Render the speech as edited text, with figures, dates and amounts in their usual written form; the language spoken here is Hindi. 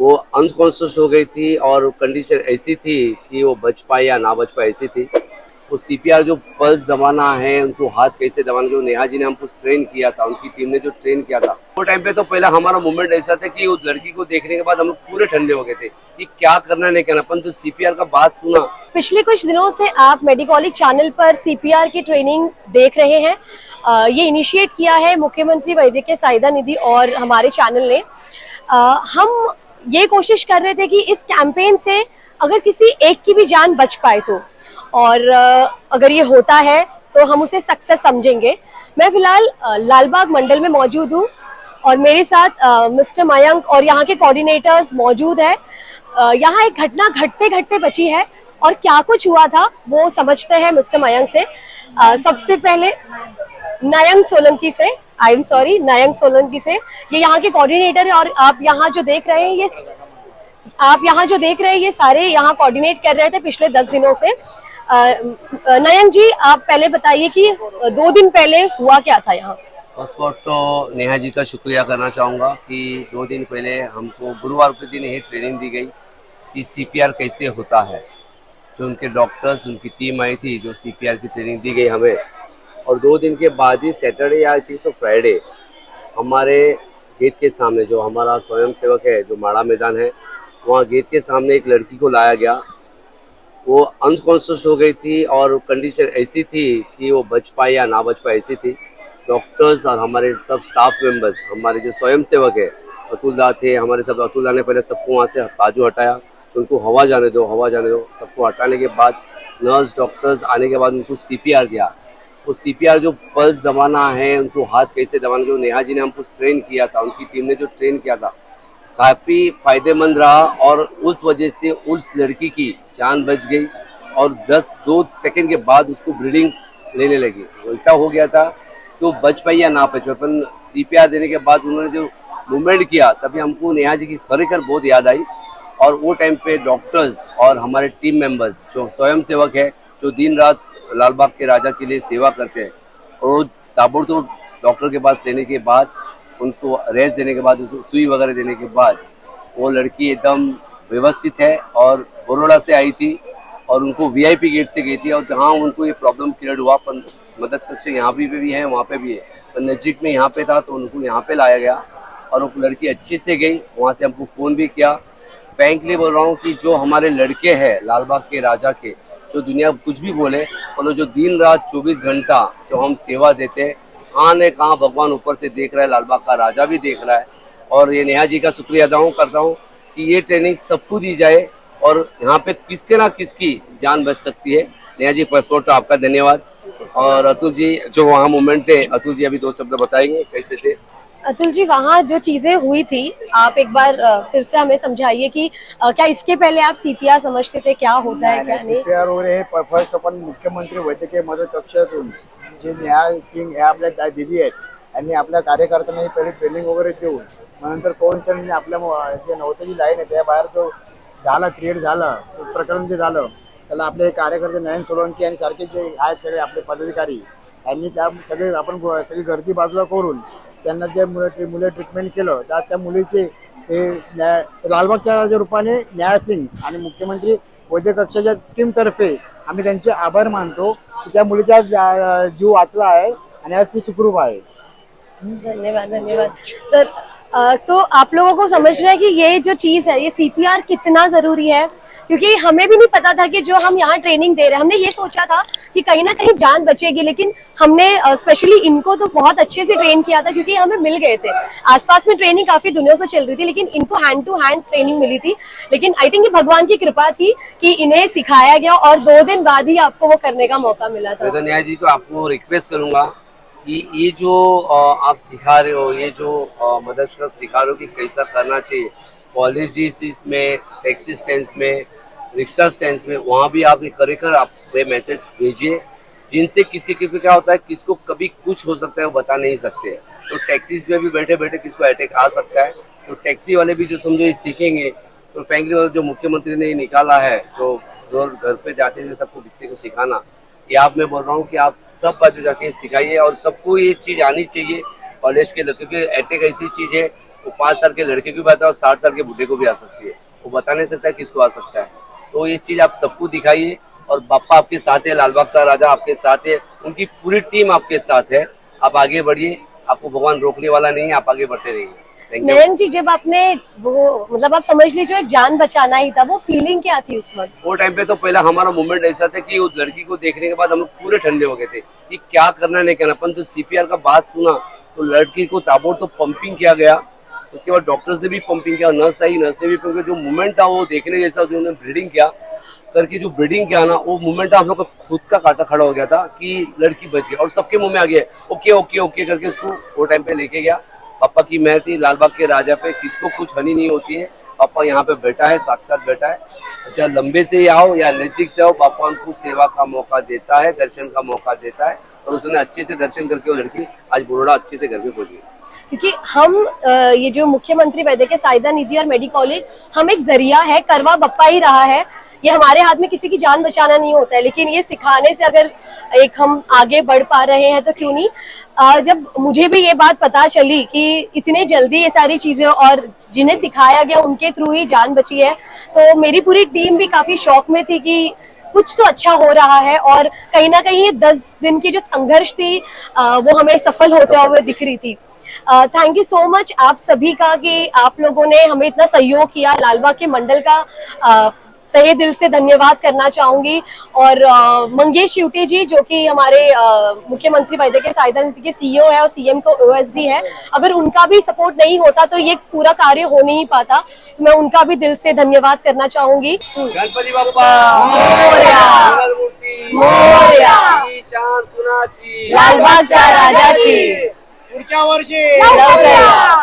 वो अनकॉन्शियस हो गई थी और कंडीशन ऐसी थी कि वो बच पाए या ना बच पाए ऐसी थी। वो सीपीआर जो पल्स दबाना है, उनको हाथ कैसे दबाना, जो नेहा जी ने हमको ट्रेन किया था, उनकी टीम ने जो ट्रेन किया था, वो टाइम पे तो पहला हमारा मूवमेंट ऐसा था कि उस लड़की को देखने के बाद हम लोग पूरे ठंडे हो गए थे कि क्या करना नहीं करना। अपन जो सीपीआर का बात सुना। पिछले कुछ दिनों से आप मेडिकॉलिक चैनल पर सीपीआर की ट्रेनिंग देख रहे हैं। ये इनिशिएट किया है मुख्यमंत्री वैद्यकीय सहायता निधि और हमारे चैनल ने। हम ये कोशिश कर रहे थे कि इस कैंपेन से अगर किसी एक की भी जान बच पाए तो, और अगर ये होता है तो हम उसे सक्सेस समझेंगे। मैं फिलहाल लालबाग मंडल में मौजूद हूँ और मेरे साथ मिस्टर मयंक और यहाँ के कोऑर्डिनेटर्स मौजूद है। यहाँ एक घटना घटते घटते बची है और क्या कुछ हुआ था वो समझते हैं मिस्टर मयंक से। सबसे पहले नयंक सोलंकी से, आई एम सॉरी, नयंक सोलंकी से। ये यहाँ के कोऑर्डिनेटर है और आप यहाँ जो देख रहे हैं ये सारे यहाँ कोऑर्डिनेट कर रहे थे पिछले 10 दिनों से। नयंक जी, आप पहले बताइए कि 2 दिन पहले हुआ क्या था यहाँ। फर्स्ट ऑफ तो नेहा जी का शुक्रिया करना चाहूँगा कि 2 दिन पहले हमको गुरुवार के दिन ये ट्रेनिंग दी गई कि सीपीआर कैसे होता है। जो उनके डॉक्टर्स, उनकी टीम आई थी, जो सीपीआर की ट्रेनिंग दी गई हमें। और 2 दिन के बाद ही सैटरडे या फ्राइडे हमारे गेट के सामने, जो हमारा स्वयं सेवक है, जो माड़ा मैदान है, वहाँ गेट के सामने एक लड़की को लाया गया। वो अनकॉन्शियस हो गई थी और कंडीशन ऐसी थी कि वो बच पाए या ना बच पाए ऐसी थी। डॉक्टर्स और हमारे सब स्टाफ मेंबर्स, हमारे जो स्वयं सेवक है, अतुलदा थे हमारे सब। अतुलदा ने पहले सबको वहाँ से बाजू हटाया, तो उनको हवा जाने दो, हवा जाने दो। सबको हटाने के बाद नर्स डॉक्टर्स आने के बाद उनको सीपीआर दिया। वो सीपीआर जो पल्स दबाना है, उनको हाथ कैसे दबाना, जो नेहा जी ने हमको ट्रेन किया था, उनकी टीम ने जो ट्रेन किया था, काफ़ी फायदेमंद रहा। और उस वजह से उस लड़की की जान बच गई और 2 सेकंड के बाद उसको ब्लीडिंग लेने लगी। ऐसा हो गया था कि वो बच पाई या ना बच पाई। पर सीपीआर देने के बाद उन्होंने जो मूवमेंट किया, तभी हमको नेहा जी की खरेखर बहुत याद आई। और वो टाइम पे डॉक्टर्स और हमारे टीम मेंबर्स, जो स्वयं सेवक है, जो दिन रात लालबाग के राजा के लिए सेवा करते हैं, और वो ताबड़तोड़ डॉक्टर के पास लेने के बाद, उनको रेस्ट देने के बाद, उसको सुई वगैरह देने के बाद, वो लड़की एकदम व्यवस्थित है। और बड़ौदा से आई थी और उनको वीआईपी गेट से गई थी। और जहाँ उनको ये प्रॉब्लम क्रिएट हुआ, पर मदद कक्ष यहाँ भी है, वहाँ पे भी है, पर नज़दीक में यहाँ पे था, तो उनको यहाँ पे लाया गया और वो लड़की अच्छे से गई। वहाँ से हमको फ़ोन भी किया। फ्रैंकली बोल रहा हूँ कि जो हमारे लड़के हैं लालबाग के राजा के, जो दुनिया कुछ भी बोले, और जो दिन रात 24 घंटा जो हम सेवा देते हैं, कहाँ न कहाँ भगवान ऊपर से देख रहा है, लालबाग का राजा भी देख रहा है। और ये नेहा जी का शुक्रिया अदा करता हूँ कि ये ट्रेनिंग सबको दी जाए और यहाँ पे किसके ना किसकी जान बच सकती है। नेहा जी, फर्स्ट तो आपका धन्यवाद। और अतुल जी, जो वहाँ मूवमेंट थे, अतुल जी अभी 2 शब्द बताएंगे कैसे थे। अतुल जी, वहाँ जो चीजें हुई थी, आप एक बार फिर से हमें समझाइए कि क्या इसके पहले आप सीपीआर समझते थे, क्या होता है क्या नहीं। सीपीआर वगैरे हे फर्स्ट आपण मुख्यमंत्री वैद्यकीय मदत कक्षातून जे नेहा सिंग या आपल्या दिदी आहेत, यांनी आपल्या कार्यकर्त्यांना पहिले ट्रेनिंग वगैरे देऊन, मग नंतर कोइन्सिडेंटली आपल्या जे नवसाची लाईन आहे त्या बाहेर जो झाला क्रिएट झालं, प्रकरण जे झालं, त्याला आपले कार्यकर्ते नयन सोलंकी आणि सारखे जे आहेत सगळे आपले पदाधिकारी, यांनी त्या सगळे आपण सगळी गर्दी बाजूला करून त्यांना जे मुले ट्रीटमेंट केलं, त्या मुलीचे लालबागच्या राजा रूपाने न्याय सिंग आणि मुख्यमंत्री वैद्य कक्षाच्या टीमतर्फे आम्ही त्यांचे आभार मानतो की त्या मुलीचा जीव वाचला आहे आणि आज ती सुखरूप आहे। धन्यवाद, धन्यवाद। तो आप लोगों को समझना है कि ये जो चीज है, ये सीपीआर कितना जरूरी है, क्योंकि हमें भी नहीं पता था कि जो हम यहाँ ट्रेनिंग दे रहे हैं, हमने ये सोचा था कि कहीं ना कहीं जान बचेगी, लेकिन हमने स्पेशली इनको तो बहुत अच्छे से ट्रेन किया था क्योंकि हमें मिल गए थे। आसपास में ट्रेनिंग काफी दिनों से चल रही थी, लेकिन इनको हैंड टू हैंड ट्रेनिंग मिली थी। लेकिन आई थिंक ये भगवान की कृपा थी कि इन्हें सिखाया गया और 2 दिन बाद ही आपको वो करने का मौका मिला था। तो न्याय जी को आपको रिक्वेस्ट करूंगा कि ये जो आप सिखा रहे हो, ये जो मदरसा दिखा रहे हो कि कैसा करना चाहिए, कॉलेजेस में, टैक्सी स्टैंड्स में, रिक्शा स्टैंड्स में, वहाँ भी आप खरेखर आप मैसेज भेजिए, जिनसे किसके क्योंकि क्या होता है, किसको कभी कुछ हो सकता है वो बता नहीं सकते। तो टैक्सीज में भी बैठे बैठे किसको अटैक आ सकता है, तो टैक्सी वाले भी जो समझो ये सीखेंगे। तो फ्रैंकली जो मुख्यमंत्री ने निकाला है, जो घर पे जाते हैं सबको बच्चे को सिखाना, ये आप मैं बोल रहा हूँ कि आप सब बाजू जाके सिखाइए और सबको ये चीज़ आनी चाहिए कॉलेज के अंदर, क्योंकि अटैक ऐसी चीज़ है वो 5 साल के लड़के को भी आता है और 60 साल के बूढ़े को भी आ सकती है। वो बता नहीं सकता किसको आ सकता है। तो ये चीज आप सबको दिखाइए और बापा आपके साथ है, लाल बाग सा राजा आपके साथ है, उनकी पूरी टीम आपके साथ है। आप आगे बढ़िए, आपको भगवान रोकने वाला नहीं है, आप आगे बढ़ते रहिए। Thank you. नयन जी, जब आपने वो मतलब आप समझ लीजिए एक जान बचाना ही था, वो फीलिंग क्या थी उस वक्त? वो टाइम पे तो पहला हमारा मूवमेंट ऐसा था कि उस लड़की को देखने के बाद हम लोग पूरे ठंडे हो गए थे कि क्या करना नहीं करना। अपन तो सीपीआर का बात सुना तो लड़की को ताबड़तोड़ पंपिंग किया गया। उसके बाद डॉक्टर्स ने भी पंपिंग किया, नर्स आई, नर्स ने भी पंपिंग किया। जो मूवमेंट था वो देखने जैसा, जो उन्होंने ब्रीडिंग किया करके जो ब्रीडिंग किया ना, वो मूवमेंट हम लोग का खुद का काटा खड़ा हो गया था कि लड़की बच गई और सबके मुंह में आ गया ओके ओके ओके करके। उसको वो टाइम पे लेके गया। पापा की मेहर थी, लाल बाग के राजा पे किसको कुछ हानि नहीं होती है। पापा यहाँ पे बैठा है, साक्षात बैठा है। चाहे लंबे से आओ या नजदीक से आओ, पापा उनको सेवा का मौका देता है, दर्शन का मौका देता है। और उसने अच्छे से दर्शन करके वो लड़की आज बड़ोड़ा अच्छे से घर में पहुंच गई। क्योंकि हम ये जो मुख्यमंत्री वैद्यकीय सहायता निधि और मेडिकॉलेज हम एक जरिया है, करवा बप्पा ही रहा है। ये हमारे हाथ में किसी की जान बचाना नहीं होता है, लेकिन ये सिखाने से अगर एक हम आगे बढ़ पा रहे हैं तो क्यों नहीं। जब मुझे भी ये बात पता चली कि इतने जल्दी ये सारी चीजें और जिन्हें सिखाया गया उनके थ्रू ही जान बची है, तो मेरी पूरी टीम भी काफी शौक में थी कि कुछ तो अच्छा हो रहा है। और कहीं ना कहीं ये 10 दिन की जो संघर्ष थी वो हमें सफल होते हुए दिख रही थी। थैंक यू सो मच आप सभी का कि आप लोगों ने हमें इतना सहयोग किया। लालबाग के मंडल का तहे दिल से धन्यवाद करना चाहूंगी। और मंगेश शिवटे जी जो कि हमारे मुख्यमंत्री वैद्यकीय सहायता निधि के सीईओ है और सीएम को ओएसडी है, अगर उनका भी सपोर्ट नहीं होता तो ये पूरा कार्य हो नहीं पाता। तो मैं उनका भी दिल से धन्यवाद करना चाहूंगी। गणपती बाप्पा मोरया, मंगलमूर्ती मोरया, शांतुनाची लालबागच्या राजाची पुढच्या वर्षी लवकया.